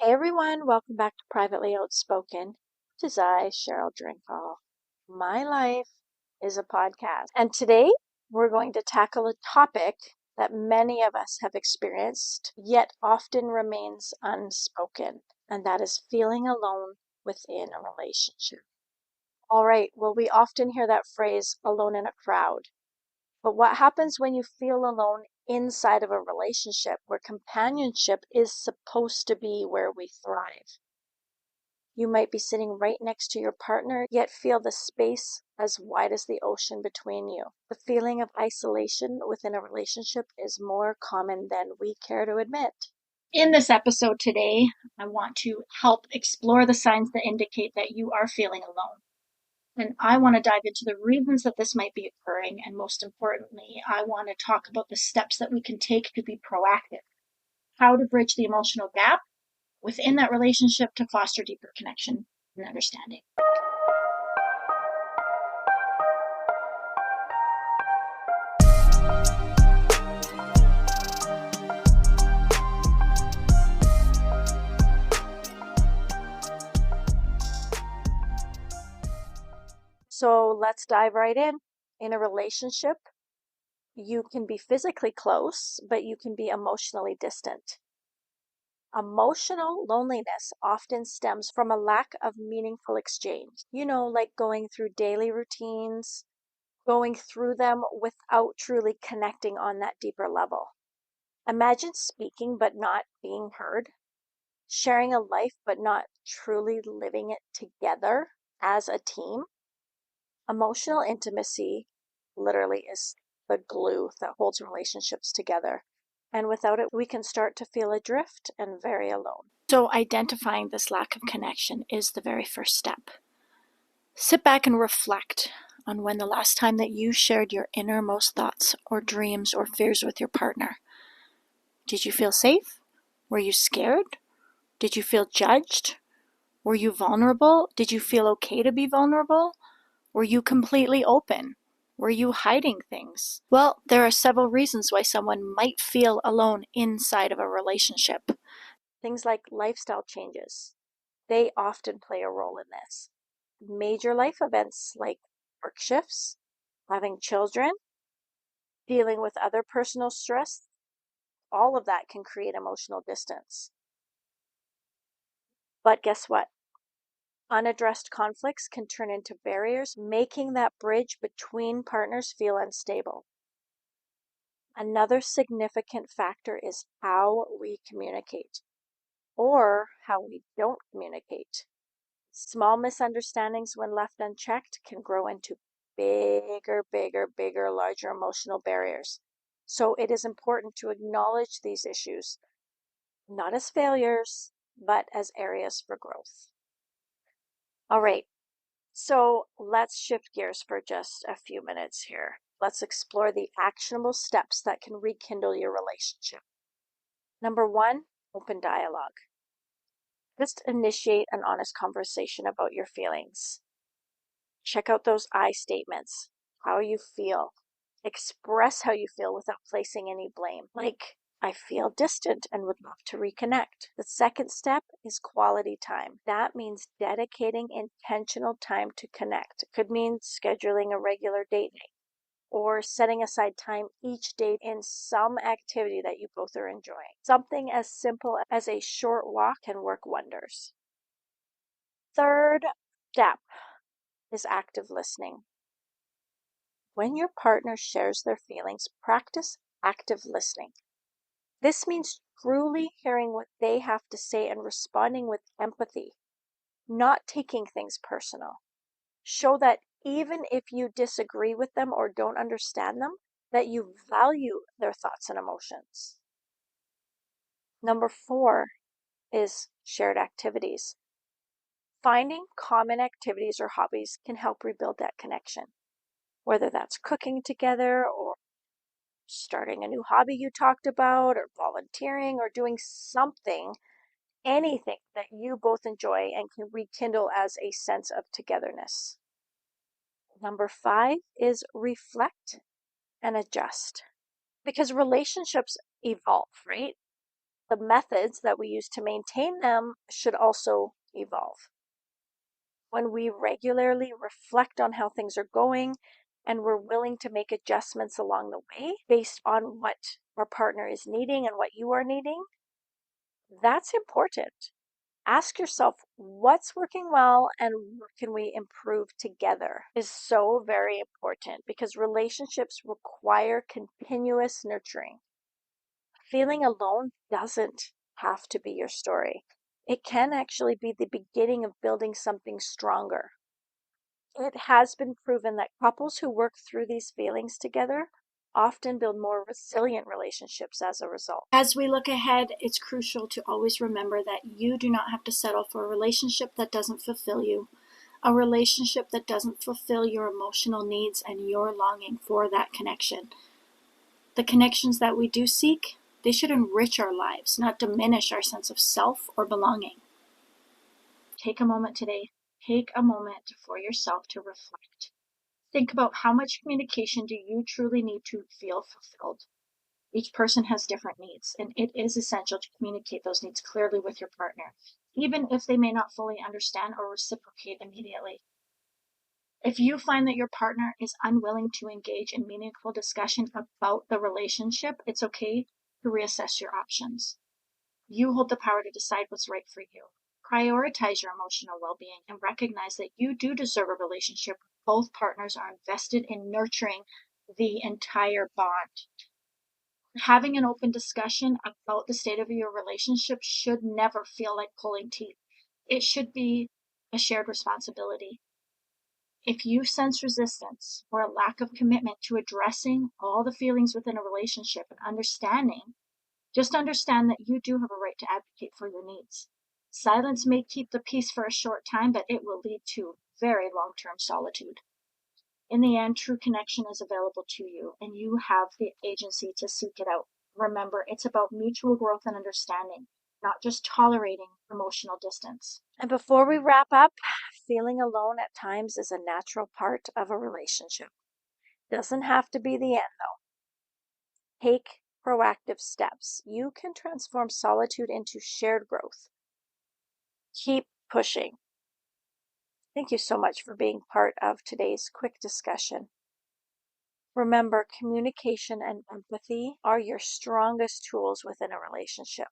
Hey everyone, welcome back to Privately Outspoken. It is I, Cheryl Drinkall. My life is a podcast. And today we're going to tackle a topic that many of us have experienced, yet often remains unspoken, and that is feeling alone within a relationship. All right, well, we often hear that phrase, alone in a crowd. But what happens when you feel alone inside of a relationship where companionship is supposed to be where we thrive? You might be sitting right next to your partner, yet feel the space as wide as the ocean between you. The feeling of isolation within a relationship is more common than we care to admit. In this episode today, I want to help explore the signs that indicate that you are feeling alone. And I want to dive into the reasons that this might be occurring. And most importantly, I want to talk about the steps that we can take to be proactive, how to bridge the emotional gap within that relationship to foster deeper connection and understanding. So let's dive right in. In a relationship, you can be physically close, but you can be emotionally distant. Emotional loneliness often stems from a lack of meaningful exchange. Like going through daily routines, going through them without truly connecting on that deeper level. Imagine speaking but not being heard, sharing a life but not truly living it together as a team. Emotional intimacy literally is the glue that holds relationships together. And without it, we can start to feel adrift and very alone. So, identifying this lack of connection is the very first step. Sit back and reflect on when the last time that you shared your innermost thoughts or dreams or fears with your partner. Did you feel safe? Were you scared? Did you feel judged? Were you vulnerable? Did you feel okay to be vulnerable? Were you completely open? Were you hiding things? Well, there are several reasons why someone might feel alone inside of a relationship. Things like lifestyle changes, they often play a role in this. Major life events like work shifts, having children, dealing with other personal stress, all of that can create emotional distance. But guess what? Unaddressed conflicts can turn into barriers, making that bridge between partners feel unstable. Another significant factor is how we communicate or how we don't communicate. Small misunderstandings, when left unchecked, can grow into bigger, larger emotional barriers. So it is important to acknowledge these issues, not as failures, but as areas for growth. All right, so let's shift gears for just a few minutes here. Let's explore the actionable steps that can rekindle your relationship. Number one, open dialogue. Just initiate an honest conversation about your feelings. Check out those I statements, how you feel. Express how you feel without placing any blame. Like, I feel distant and would love to reconnect. The second step is quality time. That means dedicating intentional time to connect. It could mean scheduling a regular date night or setting aside time each day in some activity that you both are enjoying. Something as simple as a short walk can work wonders. Third step is active listening. When your partner shares their feelings, practice active listening. This means truly hearing what they have to say and responding with empathy, not taking things personal. Show that even if you disagree with them or don't understand them, that you value their thoughts and emotions. Number 4 is shared activities. Finding common activities or hobbies can help rebuild that connection, whether that's cooking together or starting a new hobby you talked about, or volunteering, or doing something, anything that you both enjoy and can rekindle as a sense of togetherness. Number 5 is reflect and adjust, because relationships evolve, right? The methods that we use to maintain them should also evolve. When we regularly reflect on how things are going and we're willing to make adjustments along the way based on what our partner is needing and what you are needing, that's important. Ask yourself what's working well and what can we improve together is so very important because relationships require continuous nurturing. Feeling alone doesn't have to be your story. It can actually be the beginning of building something stronger. It has been proven that couples who work through these feelings together often build more resilient relationships as a result. As we look ahead, it's crucial to always remember that you do not have to settle for a relationship that doesn't fulfill you, a relationship that doesn't fulfill your emotional needs and your longing for that connection. The connections that we do seek, they should enrich our lives, not diminish our sense of self or belonging. Take a moment today. Take a moment for yourself to reflect. Think about how much communication do you truly need to feel fulfilled. Each person has different needs, and it is essential to communicate those needs clearly with your partner, even if they may not fully understand or reciprocate immediately. If you find that your partner is unwilling to engage in meaningful discussion about the relationship, it's okay to reassess your options. You hold the power to decide what's right for you. Prioritize your emotional well being and recognize that you do deserve a relationship where both partners are invested in nurturing the entire bond. Having an open discussion about the state of your relationship should never feel like pulling teeth. It should be a shared responsibility. If you sense resistance or a lack of commitment to addressing all the feelings within a relationship and understanding, just understand that you do have a right to advocate for your needs. Silence may keep the peace for a short time, but it will lead to very long-term solitude. In the end, true connection is available to you, and you have the agency to seek it out. Remember, it's about mutual growth and understanding, not just tolerating emotional distance. And before we wrap up, feeling alone at times is a natural part of a relationship. Doesn't have to be the end though. Take proactive steps. You can transform solitude into shared growth. Keep pushing. Thank you so much for being part of today's quick discussion. Remember, communication and empathy are your strongest tools within a relationship.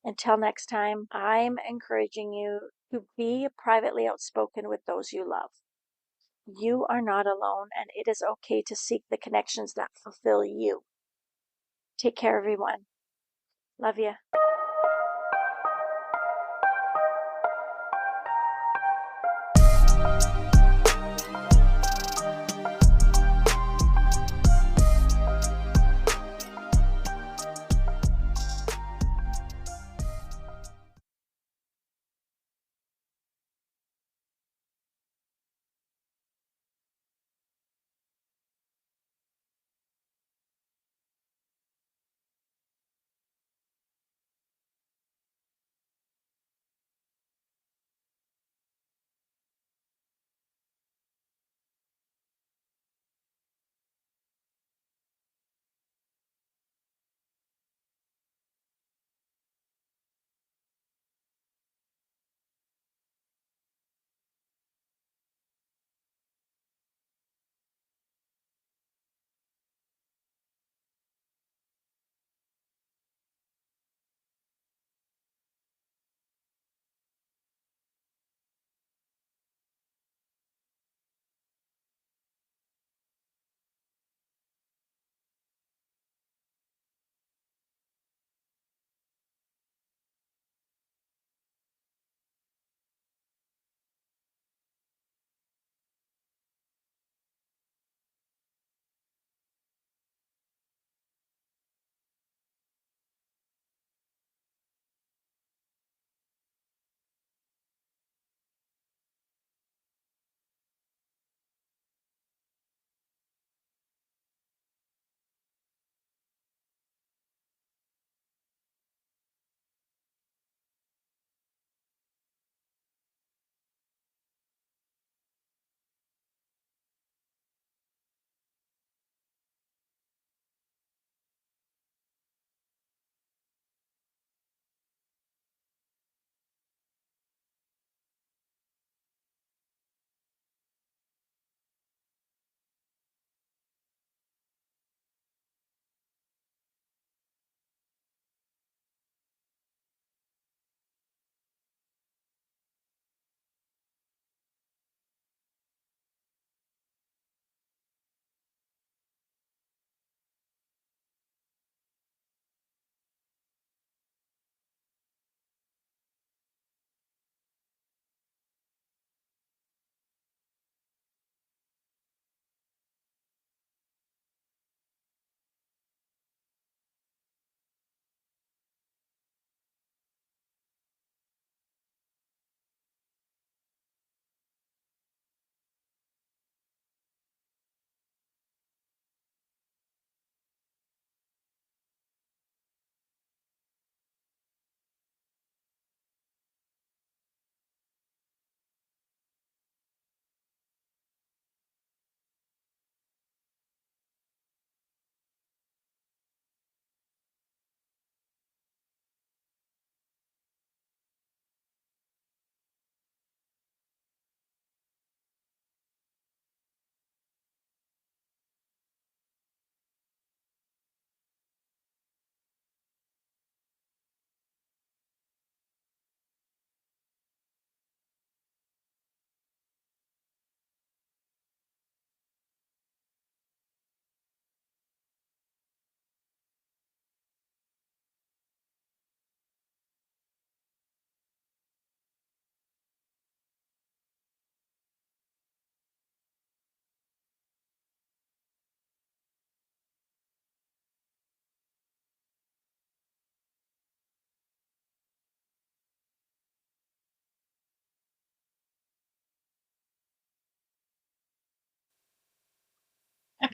Until next time, I'm encouraging you to be privately outspoken with those you love. You are not alone, and it is okay to seek the connections that fulfill you. Take care, everyone. Love you.